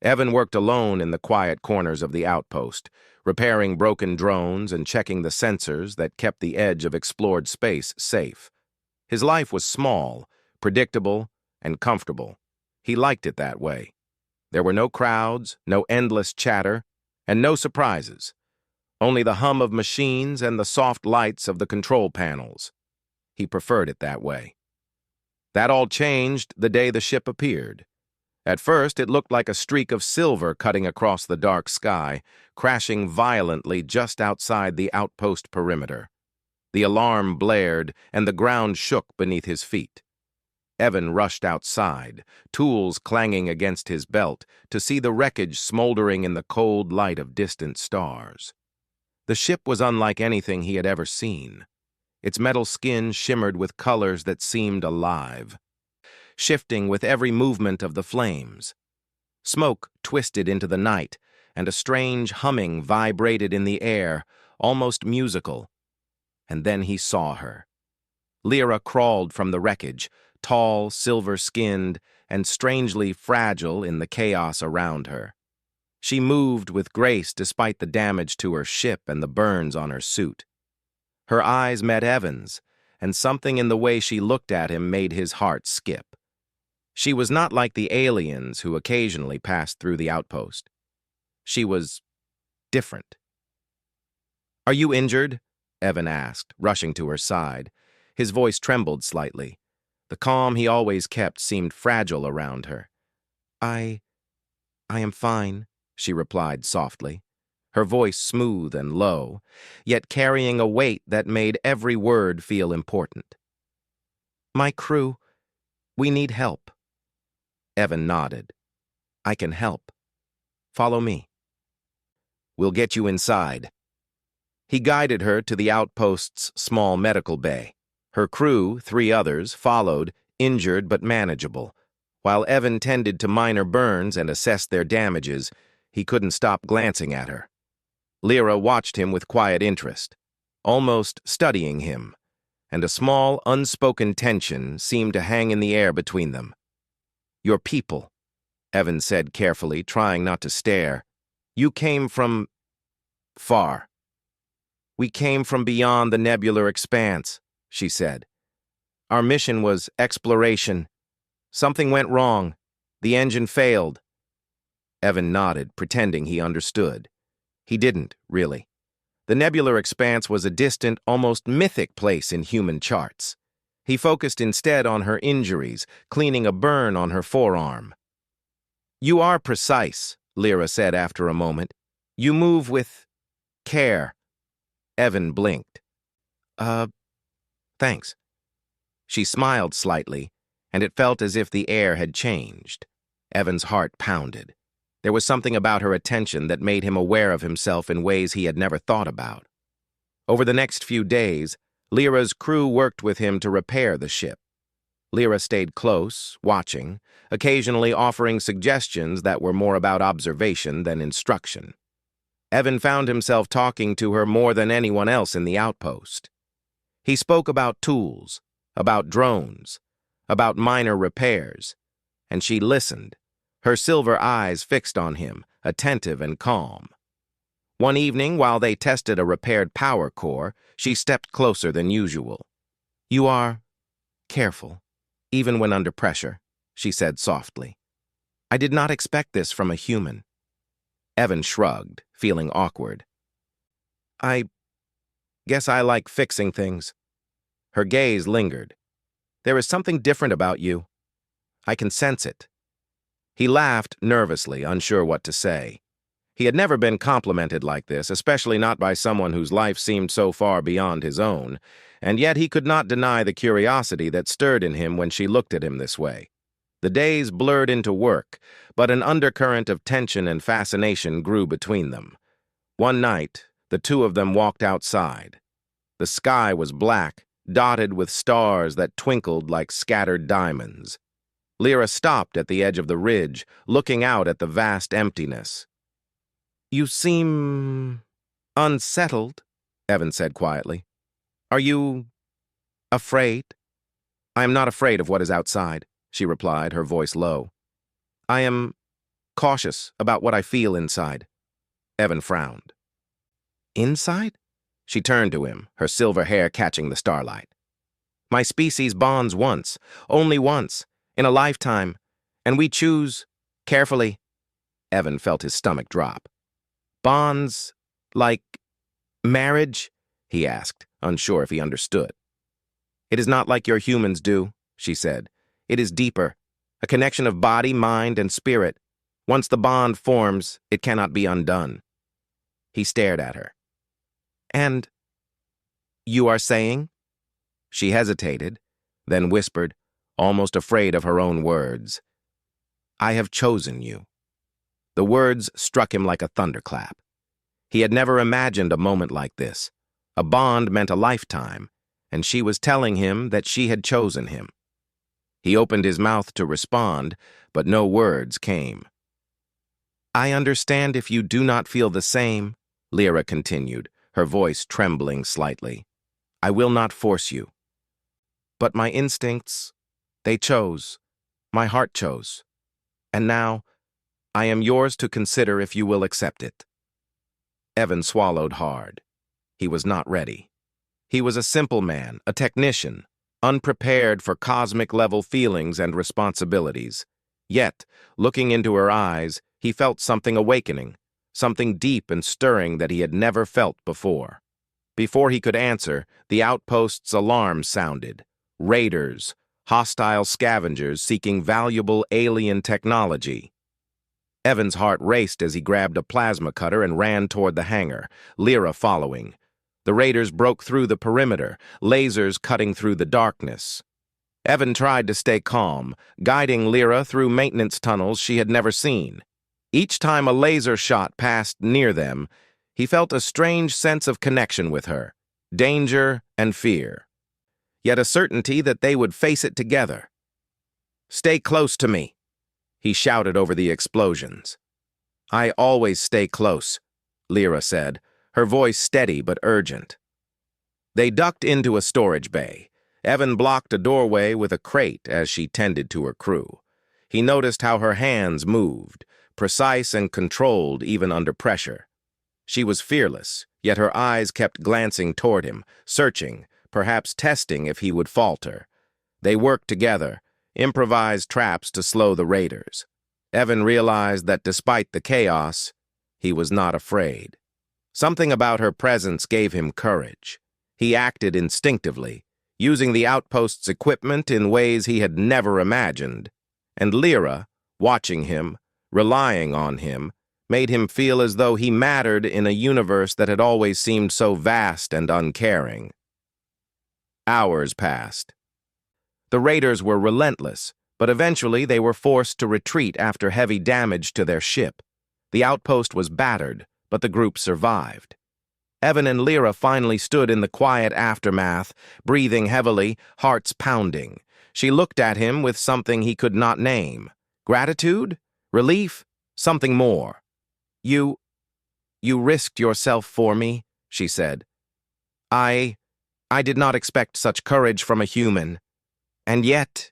Evan worked alone in the quiet corners of the outpost, repairing broken drones and checking the sensors that kept the edge of explored space safe. His life was small, predictable, and comfortable. He liked it that way. There were no crowds, no endless chatter, and no surprises. Only the hum of machines and the soft lights of the control panels. He preferred it that way. That all changed the day the ship appeared. At first, it looked like a streak of silver cutting across the dark sky, crashing violently just outside the outpost perimeter. The alarm blared, and the ground shook beneath his feet. Evan rushed outside, tools clanging against his belt, to see the wreckage smoldering in the cold light of distant stars. The ship was unlike anything he had ever seen. Its metal skin shimmered with colors that seemed alive, shifting with every movement of the flames. Smoke twisted into the night, and a strange humming vibrated in the air, almost musical. And then he saw her. Lyra crawled from the wreckage, tall, silver-skinned, and strangely fragile in the chaos around her. She moved with grace despite the damage to her ship and the burns on her suit. Her eyes met Evan's, and something in the way she looked at him made his heart skip. She was not like the aliens who occasionally passed through the outpost. She was different. "Are you injured?" Evan asked, rushing to her side. His voice trembled slightly. The calm he always kept seemed fragile around her. I am fine," she replied softly, her voice smooth and low, yet carrying a weight that made every word feel important. "My crew, we need help." Evan nodded. "I can help. Follow me. We'll get you inside." He guided her to the outpost's small medical bay. Her crew, 3 others, followed, injured but manageable. While Evan tended to minor burns and assessed their damages, he couldn't stop glancing at her. Lyra watched him with quiet interest, almost studying him, and a small, unspoken tension seemed to hang in the air between them. "Your people," Evan said carefully, trying not to stare. "You came from far." "We came from beyond the nebular expanse," she said. "Our mission was exploration. Something went wrong. The engine failed." Evan nodded, pretending he understood. He didn't, really. The nebular expanse was a distant, almost mythic place in human charts. He focused instead on her injuries, cleaning a burn on her forearm. "You are precise," Lyra said after a moment. "You move with care." Evan blinked. Thanks." She smiled slightly, and it felt as if the air had changed. Evan's heart pounded. There was something about her attention that made him aware of himself in ways he had never thought about. Over the next few days, Lyra's crew worked with him to repair the ship. Lyra stayed close, watching, occasionally offering suggestions that were more about observation than instruction. Evan found himself talking to her more than anyone else in the outpost. He spoke about tools, about drones, about minor repairs, and she listened, her silver eyes fixed on him, attentive and calm. One evening, while they tested a repaired power core, she stepped closer than usual. "You are careful, even when under pressure," she said softly. "I did not expect this from a human." Evan shrugged, feeling awkward. "I guess I like fixing things." Her gaze lingered. "There is something different about you. I can sense it." He laughed nervously, unsure what to say. He had never been complimented like this, especially not by someone whose life seemed so far beyond his own, and yet he could not deny the curiosity that stirred in him when she looked at him this way. The days blurred into work, but an undercurrent of tension and fascination grew between them. One night, the two of them walked outside. The sky was black, dotted with stars that twinkled like scattered diamonds. Lyra stopped at the edge of the ridge, looking out at the vast emptiness. "You seem unsettled," Evan said quietly. "Are you afraid?" "I am not afraid of what is outside," she replied, her voice low. "I am cautious about what I feel inside. Evan frowned. Inside? She turned to him, her silver hair catching the starlight. My species bonds once, only once, in a lifetime, and we choose carefully. Evan felt his stomach drop. Bonds like marriage? He asked, unsure if he understood. It is not like your humans do, she said. It is deeper, a connection of body, mind, and spirit. Once the bond forms, it cannot be undone. He stared at her. And you are saying? She hesitated, then whispered, almost afraid of her own words. I have chosen you. The words struck him like a thunderclap. He had never imagined a moment like this. A bond meant a lifetime, and she was telling him that she had chosen him. He opened his mouth to respond, but no words came. I understand if you do not feel the same, Lyra continued, her voice trembling slightly. I will not force you. But my instincts, they chose. My heart chose. And now, I am yours to consider if you will accept it. Evan swallowed hard. He was not ready. He was a simple man, a technician, unprepared for cosmic-level feelings and responsibilities. Yet, looking into her eyes, he felt something awakening, something deep and stirring that he had never felt before. Before he could answer, the outpost's alarm sounded. Raiders, hostile scavengers seeking valuable alien technology. Evan's heart raced as he grabbed a plasma cutter and ran toward the hangar, Lyra following. The raiders broke through the perimeter, lasers cutting through the darkness. Evan tried to stay calm, guiding Lyra through maintenance tunnels she had never seen. Each time a laser shot passed near them, he felt a strange sense of connection with her, danger and fear, yet a certainty that they would face it together. Stay close to me, he shouted over the explosions. I always stay close, Lyra said, her voice steady but urgent. They ducked into a storage bay. Evan blocked a doorway with a crate as she tended to her crew. He noticed how her hands moved, precise and controlled even under pressure. She was fearless, yet her eyes kept glancing toward him, searching, perhaps testing if he would falter. They worked together, improvised traps to slow the raiders. Evan realized that despite the chaos, he was not afraid. Something about her presence gave him courage. He acted instinctively, using the outpost's equipment in ways he had never imagined. And Lyra, watching him, relying on him, made him feel as though he mattered in a universe that had always seemed so vast and uncaring. Hours passed. The raiders were relentless, but eventually they were forced to retreat after heavy damage to their ship. The outpost was battered, but the group survived. Evan and Lyra finally stood in the quiet aftermath, breathing heavily, hearts pounding. She looked at him with something he could not name. Gratitude? Relief? Something more. You risked yourself for me, she said. I did not expect such courage from a human. And yet,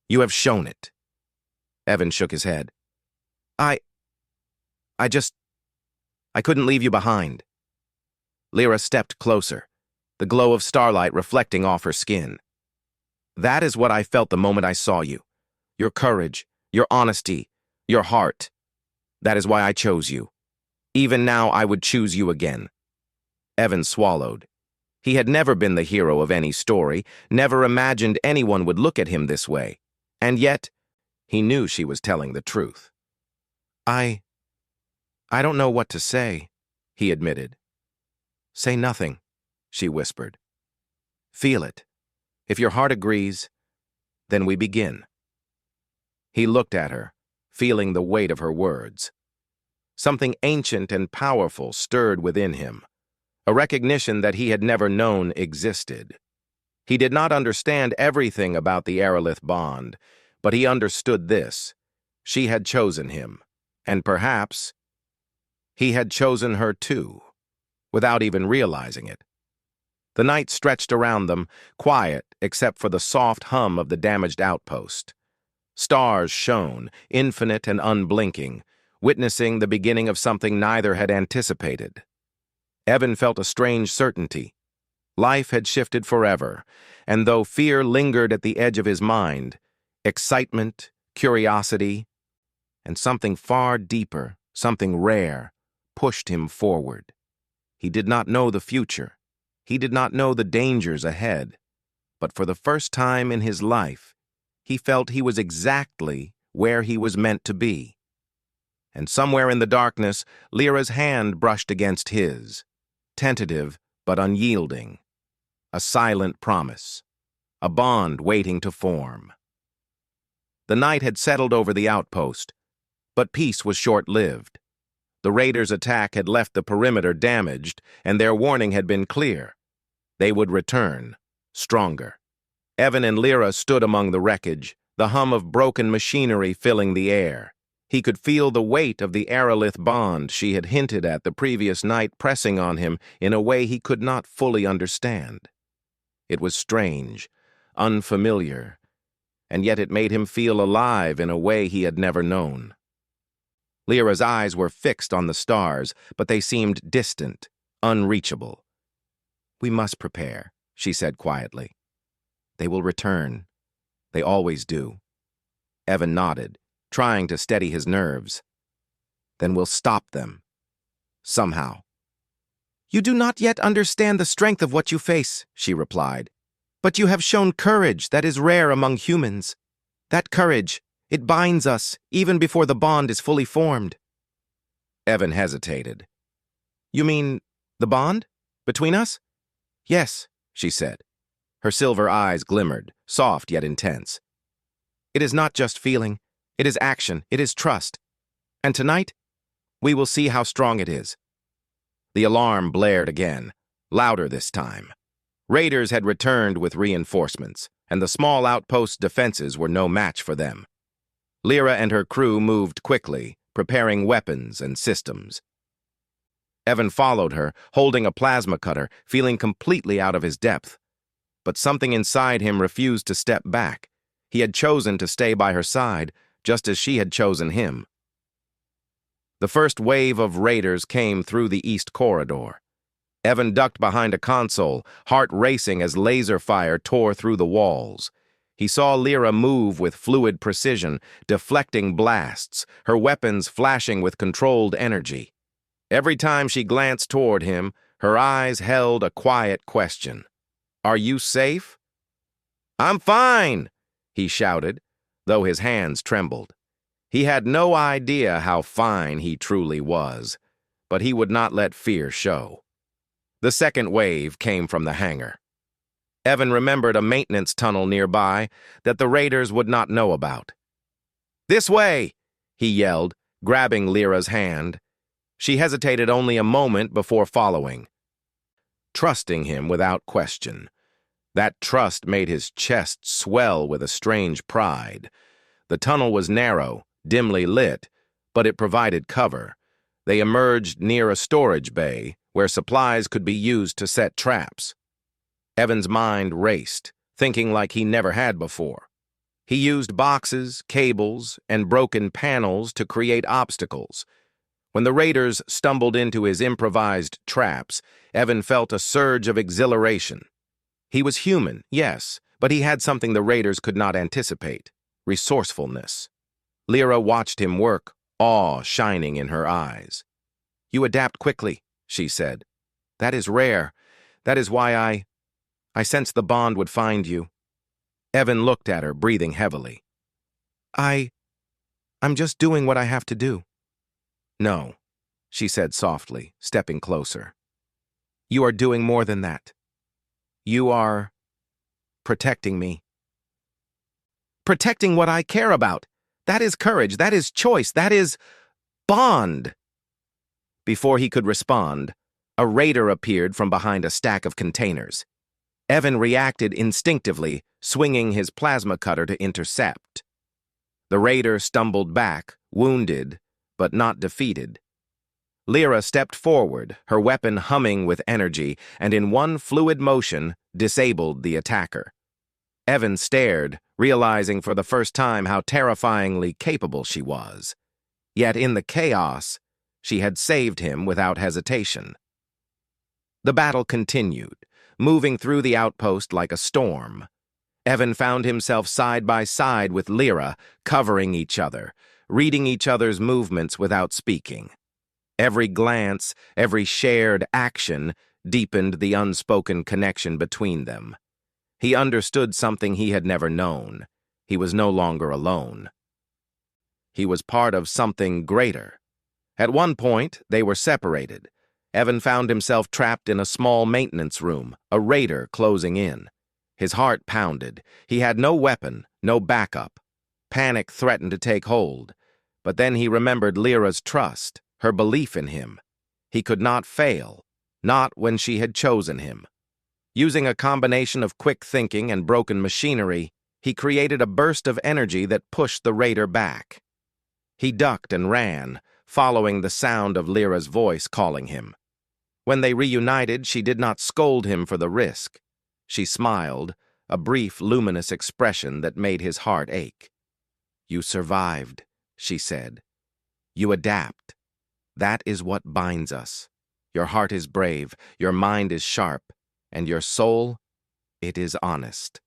you have shown it. Evan shook his head. I couldn't leave you behind. Lyra stepped closer, the glow of starlight reflecting off her skin. That is what I felt the moment I saw you. Your courage, your honesty, your heart. That is why I chose you. Even now I would choose you again. Evan swallowed. He had never been the hero of any story, never imagined anyone would look at him this way. And yet, he knew she was telling the truth. I don't know what to say, he admitted. Say nothing, she whispered. Feel it. If your heart agrees, then we begin. He looked at her, feeling the weight of her words. Something ancient and powerful stirred within him, a recognition that he had never known existed. He did not understand everything about the Aerolith bond, but he understood this. She had chosen him, and perhaps he had chosen her too, without even realizing it. The night stretched around them, quiet except for the soft hum of the damaged outpost. Stars shone, infinite and unblinking, witnessing the beginning of something neither had anticipated. Evan felt a strange certainty. Life had shifted forever, and though fear lingered at the edge of his mind, excitement, curiosity, and something far deeper, something rare, pushed him forward. He did not know the future. He did not know the dangers ahead. But for the first time in his life, he felt he was exactly where he was meant to be. And somewhere in the darkness, Lyra's hand brushed against his, tentative but unyielding. A silent promise, a bond waiting to form. The night had settled over the outpost, but peace was short-lived. The raiders' attack had left the perimeter damaged, and their warning had been clear. They would return, stronger. Evan and Lyra stood among the wreckage, the hum of broken machinery filling the air. He could feel the weight of the aerolith bond she had hinted at the previous night pressing on him in a way he could not fully understand. It was strange, unfamiliar, and yet it made him feel alive in a way he had never known. Lyra's eyes were fixed on the stars, but they seemed distant, unreachable. "We must prepare," she said quietly. "They will return. They always do." Evan nodded, trying to steady his nerves. "Then we'll stop them. Somehow." "You do not yet understand the strength of what you face," she replied. "But you have shown courage that is rare among humans. That courage, it binds us even before the bond is fully formed." Evan hesitated. "You mean the bond? Between us?" "Yes," she said. Her silver eyes glimmered, soft yet intense. "It is not just feeling. It is action. It is trust. And tonight, we will see how strong it is." The alarm blared again, louder this time. Raiders had returned with reinforcements, and the small outpost's defenses were no match for them. Lyra and her crew moved quickly, preparing weapons and systems. Evan followed her, holding a plasma cutter, feeling completely out of his depth. But something inside him refused to step back. He had chosen to stay by her side, just as she had chosen him. The first wave of raiders came through the east corridor. Evan ducked behind a console, heart racing as laser fire tore through the walls. He saw Lyra move with fluid precision, deflecting blasts, her weapons flashing with controlled energy. Every time she glanced toward him, her eyes held a quiet question. "Are you safe?" "I'm fine," he shouted, though his hands trembled. He had no idea how fine he truly was, but he would not let fear show. The second wave came from the hangar. Evan remembered a maintenance tunnel nearby that the raiders would not know about. "This way!" he yelled, grabbing Lyra's hand. She hesitated only a moment before following, trusting him without question. That trust made his chest swell with a strange pride. The tunnel was narrow, dimly lit, but it provided cover. They emerged near a storage bay, where supplies could be used to set traps. Evan's mind raced, thinking like he never had before. He used boxes, cables, and broken panels to create obstacles. When the raiders stumbled into his improvised traps, Evan felt a surge of exhilaration. He was human, yes, but he had something the raiders could not anticipate: resourcefulness. Lyra watched him work, awe shining in her eyes. "You adapt quickly," she said. "That is rare. That is why I sensed the bond would find you." Evan looked at her, breathing heavily. I'm just doing what I have to do." "No," she said softly, stepping closer. "You are doing more than that. You are protecting me." "Protecting what I care about. That is courage, that is choice, that is bond." Before he could respond, a raider appeared from behind a stack of containers. Evan reacted instinctively, swinging his plasma cutter to intercept. The raider stumbled back, wounded, but not defeated. Lyra stepped forward, her weapon humming with energy, and in one fluid motion, disabled the attacker. Evan stared, realizing for the first time how terrifyingly capable she was. Yet in the chaos, she had saved him without hesitation. The battle continued, moving through the outpost like a storm. Evan found himself side by side with Lyra, covering each other, reading each other's movements without speaking. Every glance, every shared action deepened the unspoken connection between them. He understood something he had never known. He was no longer alone. He was part of something greater. At one point, they were separated. Evan found himself trapped in a small maintenance room, a raider closing in. His heart pounded. He had no weapon, no backup. Panic threatened to take hold. But then he remembered Lyra's trust, her belief in him. He could not fail, not when she had chosen him. Using a combination of quick thinking and broken machinery, he created a burst of energy that pushed the raider back. He ducked and ran, following the sound of Lyra's voice calling him. When they reunited, she did not scold him for the risk. She smiled, a brief, luminous expression that made his heart ache. "You survived," she said. "You adapt. That is what binds us. Your heart is brave, your mind is sharp, and your soul, it is honest."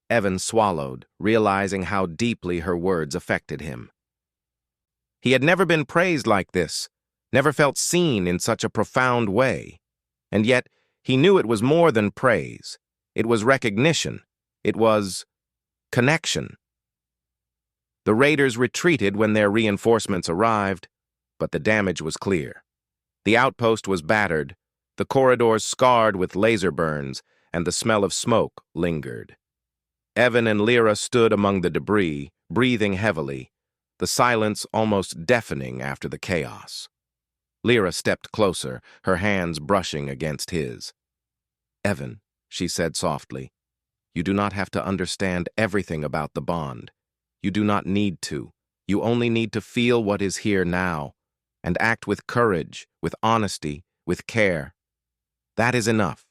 Evan swallowed, realizing how deeply her words affected him. He had never been praised like this, never felt seen in such a profound way. And yet, he knew it was more than praise. It was recognition. It was connection. The raiders retreated when their reinforcements arrived, but the damage was clear. The outpost was battered, the corridors scarred with laser burns, and the smell of smoke lingered. Evan and Lyra stood among the debris, breathing heavily, the silence almost deafening after the chaos. Lyra stepped closer, her hands brushing against his. "Evan," she said softly, "you do not have to understand everything about the bond. You do not need to. You only need to feel what is here now, and act with courage, with honesty, with care. That is enough."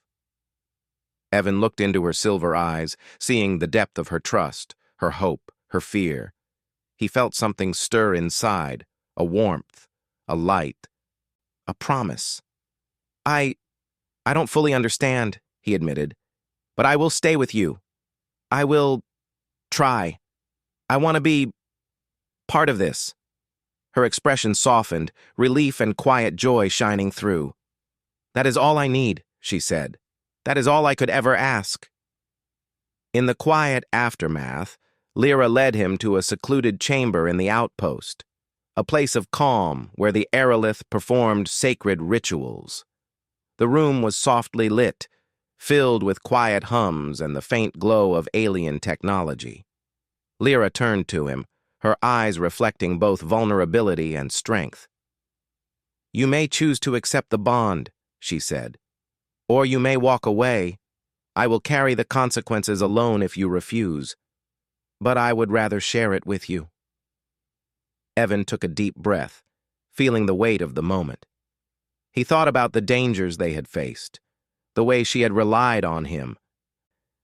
Evan looked into her silver eyes, seeing the depth of her trust, her hope, her fear. He felt something stir inside, a warmth, a light, a promise. I don't fully understand," he admitted, "but I will stay with you. I will try. I want to be part of this." Her expression softened, relief and quiet joy shining through. "That is all I need," she said. "That is all I could ever ask." In the quiet aftermath, Lyra led him to a secluded chamber in the outpost, a place of calm where the aerolith performed sacred rituals. The room was softly lit, filled with quiet hums and the faint glow of alien technology. Lyra turned to him, her eyes reflecting both vulnerability and strength. "You may choose to accept the bond," she said, "or you may walk away. I will carry the consequences alone if you refuse, but I would rather share it with you." Evan took a deep breath, feeling the weight of the moment. He thought about the dangers they had faced, the way she had relied on him,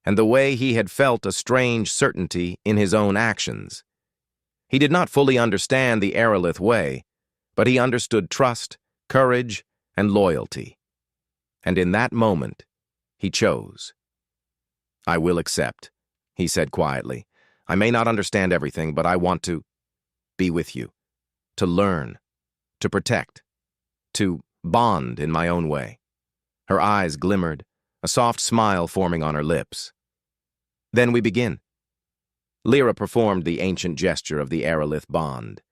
and the way he had felt a strange certainty in his own actions. He did not fully understand the aerolith way, but he understood trust, courage, and loyalty. And in that moment, he chose. "I will accept," he said quietly. "I may not understand everything, but I want to be with you, to learn, to protect, to bond in my own way." Her eyes glimmered, a soft smile forming on her lips. "Then we begin." Lyra performed the ancient gesture of the aerolith bond.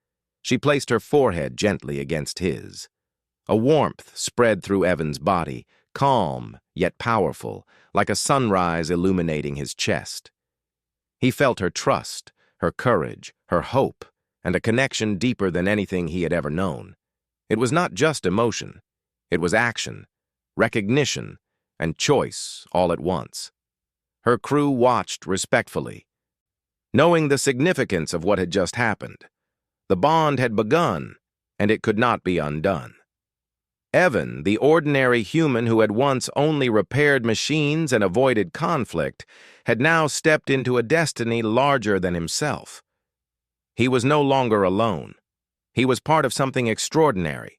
She placed her forehead gently against his. A warmth spread through Evan's body, calm yet powerful, like a sunrise illuminating his chest. He felt her trust, her courage, her hope, and a connection deeper than anything he had ever known. It was not just emotion. It was action, recognition, and choice all at once. Her crew watched respectfully, knowing the significance of what had just happened. The bond had begun, and it could not be undone. Evan, the ordinary human who had once only repaired machines and avoided conflict, had now stepped into a destiny larger than himself. He was no longer alone. He was part of something extraordinary.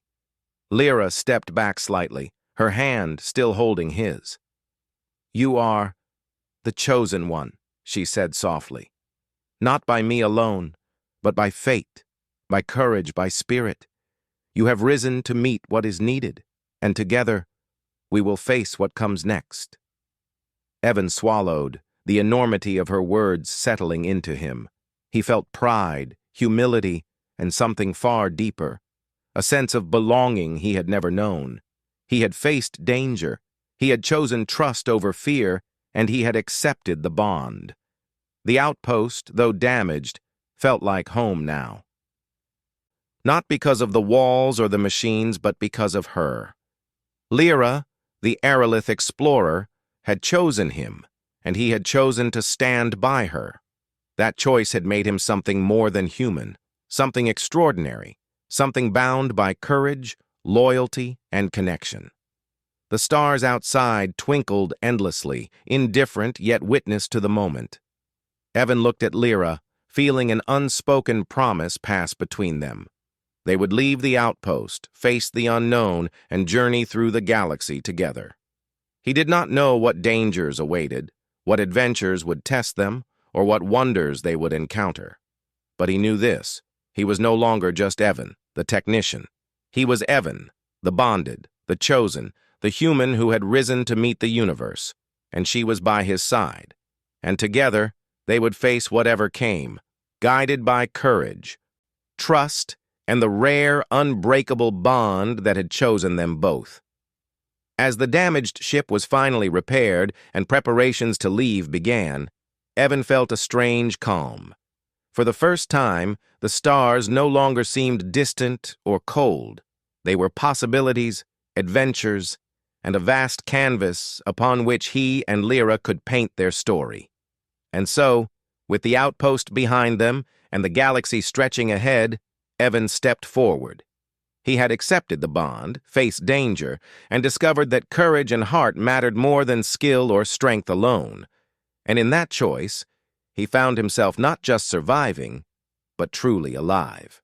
Lyra stepped back slightly, her hand still holding his. "You are the chosen one," she said softly. "Not by me alone, but by fate, by courage, by spirit. You have risen to meet what is needed, and together we will face what comes next." Evan swallowed, the enormity of her words settling into him. He felt pride, humility, and something far deeper, a sense of belonging he had never known. He had faced danger, he had chosen trust over fear, and he had accepted the bond. The outpost, though damaged, felt like home now. Not because of the walls or the machines, but because of her. Lyra, the Aerolith explorer, had chosen him, and he had chosen to stand by her. That choice had made him something more than human, something extraordinary, something bound by courage, loyalty, and connection. The stars outside twinkled endlessly, indifferent yet witness to the moment. Evan looked at Lyra, feeling an unspoken promise pass between them. They would leave the outpost, face the unknown, and journey through the galaxy together. He did not know what dangers awaited, what adventures would test them, or what wonders they would encounter. But he knew this: he was no longer just Evan, the technician. He was Evan, the bonded, the chosen, the human who had risen to meet the universe, and she was by his side. And together, they would face whatever came, guided by courage, trust, and the rare, unbreakable bond that had chosen them both. As the damaged ship was finally repaired and preparations to leave began, Evan felt a strange calm. For the first time, the stars no longer seemed distant or cold. They were possibilities, adventures, and a vast canvas upon which he and Lyra could paint their story. And so, with the outpost behind them and the galaxy stretching ahead, Evan stepped forward. He had accepted the bond, faced danger, and discovered that courage and heart mattered more than skill or strength alone. And in that choice, he found himself not just surviving, but truly alive.